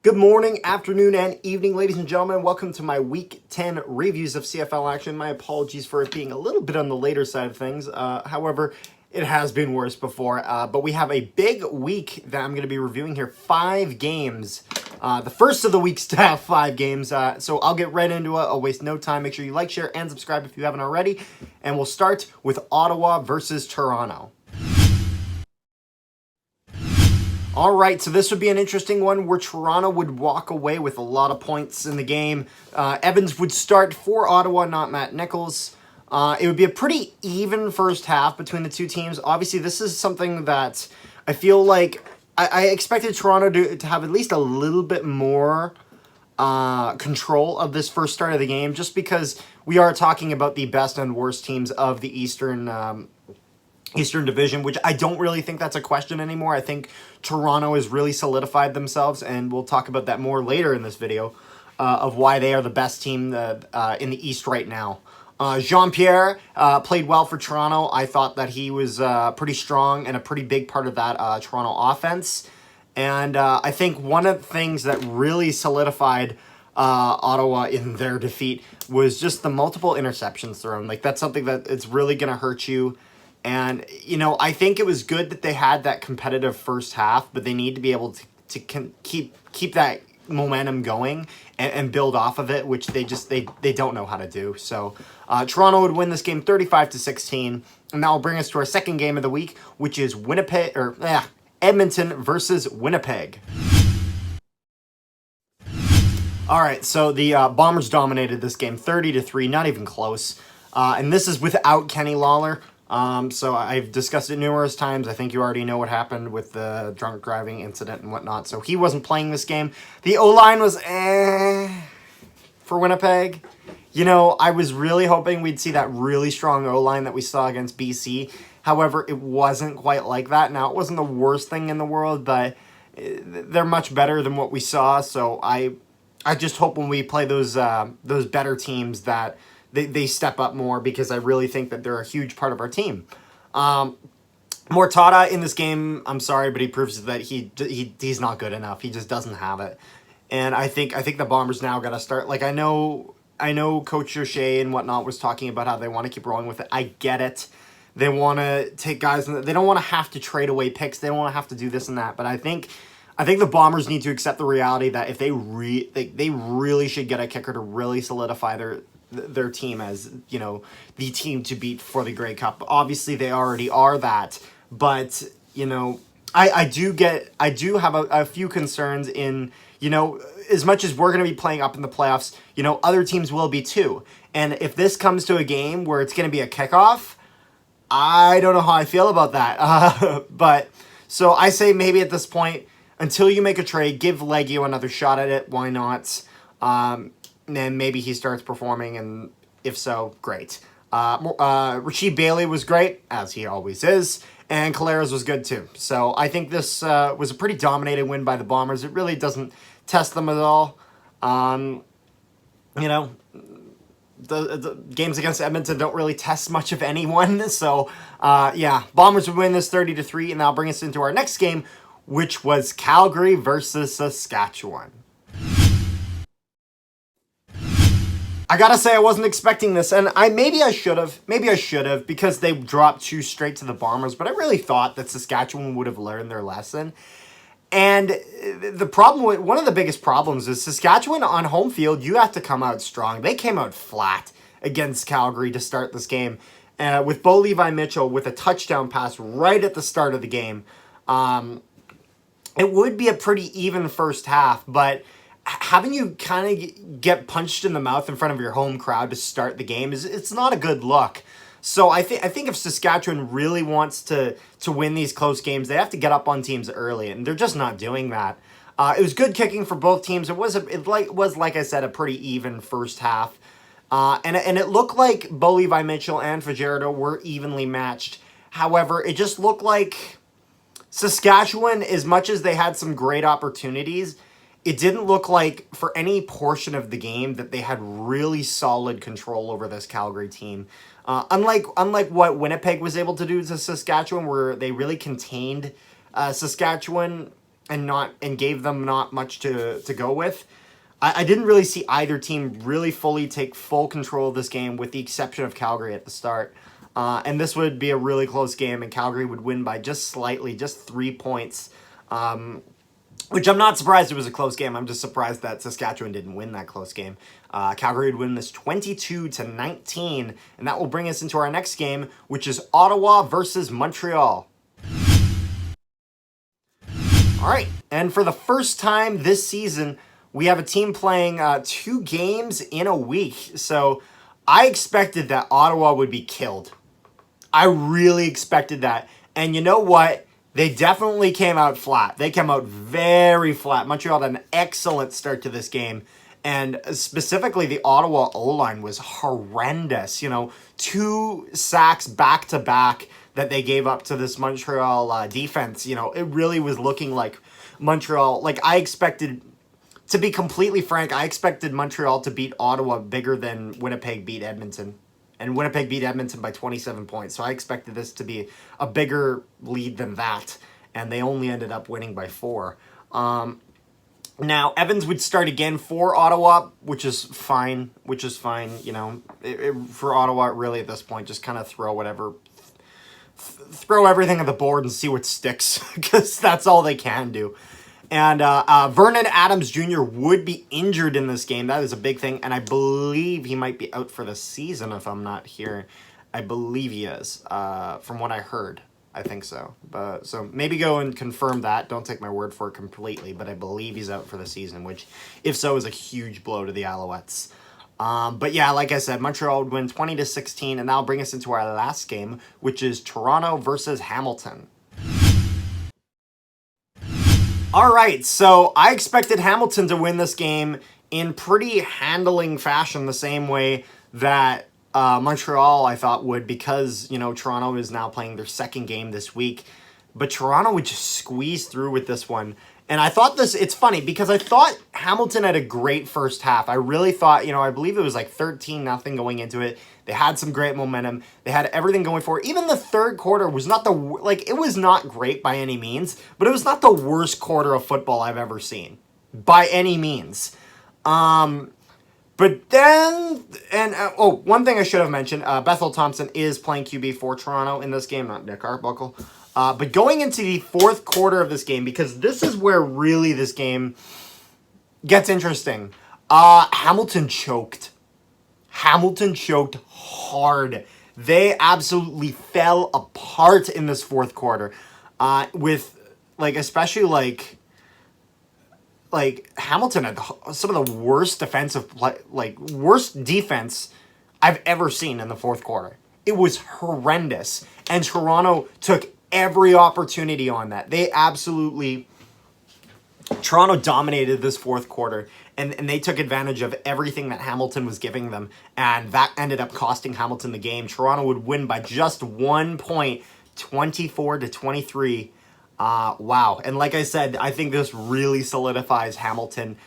Good morning, afternoon, and evening, ladies and gentlemen. Welcome to my Week 10 reviews of CFL action. My apologies for it being a little bit on the later side of things. However, it has been worse before. But we have a big week that I'm going to be reviewing here. 5 games. The first of the weeks to have 5 games. So I'll get right into it. I'll waste no time. Make sure you like, share, and subscribe if you haven't already. And we'll start with Ottawa versus Toronto. All right, so this would be an interesting one where Toronto would walk away with a lot of points in the game. Evans would start for Ottawa, not Matt Nichols. It would be a pretty even first half between the two teams. Obviously, this is something that I feel like I expected Toronto to have at least a little bit more control of this first start of the game, just because we are talking about the best and worst teams of the Eastern Division, which I don't really think that's a question anymore. I think Toronto has really solidified themselves, and we'll talk about that more later in this video, of why they are the best team in the East right now. Jean-Pierre played well for Toronto. I thought that he was pretty strong and a pretty big part of that Toronto offense. And I think one of the things that really solidified Ottawa in their defeat was just the multiple interceptions thrown. Like, that's something that it's really going to hurt you. And, you know, I think it was good that they had that competitive first half, but they need to be able to keep that momentum going and build off of it, which they don't know how to do. So Toronto would win this game 35-16, and that will bring us to our second game of the week, which is Edmonton versus Winnipeg. All right, so the Bombers dominated this game 30-3, not even close. And this is without Kenny Lawler. So I've discussed it numerous times. I think you already know what happened with the drunk driving incident and whatnot. So he wasn't playing this game. The O-line was for Winnipeg. You know, I was really hoping we'd see that really strong O-line that we saw against BC. However, it wasn't quite like that. Now, it wasn't the worst thing in the world, but they're much better than what we saw. So I just hope when we play those better teams that they step up more, because I really think that they're a huge part of our team. Mortada in this game, I'm sorry, but he proves that he's not good enough. He just doesn't have it. And I think the Bombers now got to start. Like, I know Coach O'Shea and whatnot was talking about how they want to keep rolling with it. I get it. They want to take guys, they don't want to have to trade away picks. They don't want to have to do this and that. But I think the Bombers need to accept the reality that if they really should get a kicker to really solidify their team as, you know, the team to beat for the Grey Cup. Obviously, they already are that, but, you know, I do have a few concerns in, you know, as much as we're going to be playing up in the playoffs, you know, other teams will be too. And if this comes to a game where it's going to be a kickoff, I don't know how I feel about that. But, so I say maybe at this point, until you make a trade, give Leggio another shot at it. Why not? And maybe he starts performing, and if so, great. Rasheed Bailey was great, as he always is, and Collaros was good too. So I think this was a pretty dominated win by the Bombers. It really doesn't test them at all. You know, the games against Edmonton don't really test much of anyone. So, yeah, Bombers would win this 30-3, and that'll bring us into our next game, which was Calgary versus Saskatchewan. I gotta say, I wasn't expecting this, and maybe I should have, because they dropped 2 straight to the Bombers, but I really thought that Saskatchewan would have learned their lesson. And the problem, one of the biggest problems is Saskatchewan on home field, you have to come out strong. They came out flat against Calgary to start this game, with Bo Levi-Mitchell with a touchdown pass right at the start of the game. It would be a pretty even first half, but having you kind of get punched in the mouth in front of your home crowd to start the game it's not a good look. So I think if Saskatchewan really wants to win these close games, they have to get up on teams early, and they're just not doing that. It was good kicking for both teams. It was like I said, a pretty even first half, and it looked like Bo Levi-Mitchell and Fajardo were evenly matched. However, it just looked like Saskatchewan, as much as they had some great opportunities, it didn't look like for any portion of the game that they had really solid control over this Calgary team. Unlike what Winnipeg was able to do to Saskatchewan, where they really contained Saskatchewan and gave them not much to go with. I didn't really see either team really fully take full control of this game, with the exception of Calgary at the start. And this would be a really close game, and Calgary would win by just slightly, just 3 points. Which I'm not surprised it was a close game. I'm just surprised that Saskatchewan didn't win that close game. Calgary would win this 22-19, and that will bring us into our next game, which is Ottawa versus Montreal. All right, and for the first time this season, we have a team playing 2 games in a week. So I expected that Ottawa would be killed. I really expected that. And you know what? They definitely came out flat. They came out very flat. Montreal had an excellent start to this game. And specifically, the Ottawa O-line was horrendous. 2 sacks back-to-back that they gave up to this Montreal defense. It really was looking like Montreal. Like, I expected, to be completely frank, I expected Montreal to beat Ottawa bigger than Winnipeg beat Edmonton. And Winnipeg beat Edmonton by 27 points. So I expected this to be a bigger lead than that. And they only ended up winning by 4. Now, Evans would start again for Ottawa, which is fine. For Ottawa, really, at this point, just kind of throw everything on the board and see what sticks. Because that's all they can do. And Vernon Adams Jr. would be injured in this game. That is a big thing. And I believe he might be out for the season if I'm not here. I believe he is, from what I heard. I think so. So maybe go and confirm that. Don't take my word for it completely. But I believe he's out for the season, which, if so, is a huge blow to the Alouettes. But yeah, like I said, Montreal would win 20-16. And that'll bring us into our last game, which is Toronto versus Hamilton. All right, so I expected Hamilton to win this game in pretty handling fashion, the same way that Montreal, I thought, would, because, Toronto is now playing their second game this week. But Toronto would just squeeze through with this one. And I thought it's funny, because I thought Hamilton had a great first half. I really thought, I believe it was like 13-0 going into it. They had some great momentum. They had everything going for it. Even the third quarter was not it was not great by any means, but it was not the worst quarter of football I've ever seen, by any means. But then, one thing I should have mentioned, Bethel Thompson is playing QB for Toronto in this game, not Nick Arbuckle. But going into the fourth quarter of this game, because this is where really this game gets interesting, Hamilton choked. Hamilton choked hard. They absolutely fell apart in this fourth quarter. With, especially, Hamilton had some of the worst worst defense I've ever seen in the fourth quarter. It was horrendous. And Toronto took every opportunity on that. Toronto dominated this fourth quarter, and they took advantage of everything that Hamilton was giving them, and that ended up costing Hamilton the game. Toronto would win by just 1 point, 24-23. Wow. And like I said, I think this really solidifies Toronto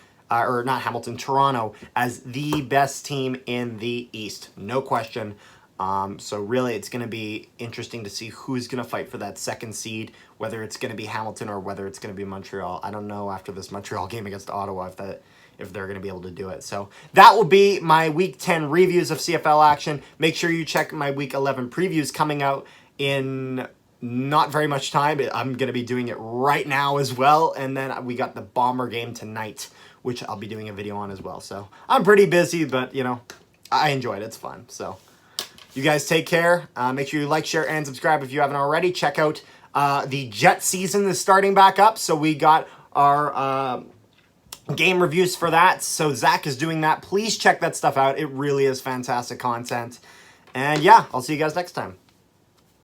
as the best team in the East. No question. So really, it's going to be interesting to see who's going to fight for that second seed, whether it's going to be Hamilton or whether it's going to be Montreal. I don't know after this Montreal game against Ottawa if they're going to be able to do it. So that will be my Week 10 reviews of CFL action. Make sure you check my Week 11 previews coming out in not very much time. I'm going to be doing it right now as well. And then we got the Bomber game tonight, which I'll be doing a video on as well. So I'm pretty busy, but, I enjoy it. It's fun. So you guys take care. Make sure you like, share, and subscribe if you haven't already. Check out the Jet season is starting back up. So we got our game reviews for that. So Zach is doing that. Please check that stuff out. It really is fantastic content. And yeah, I'll see you guys next time.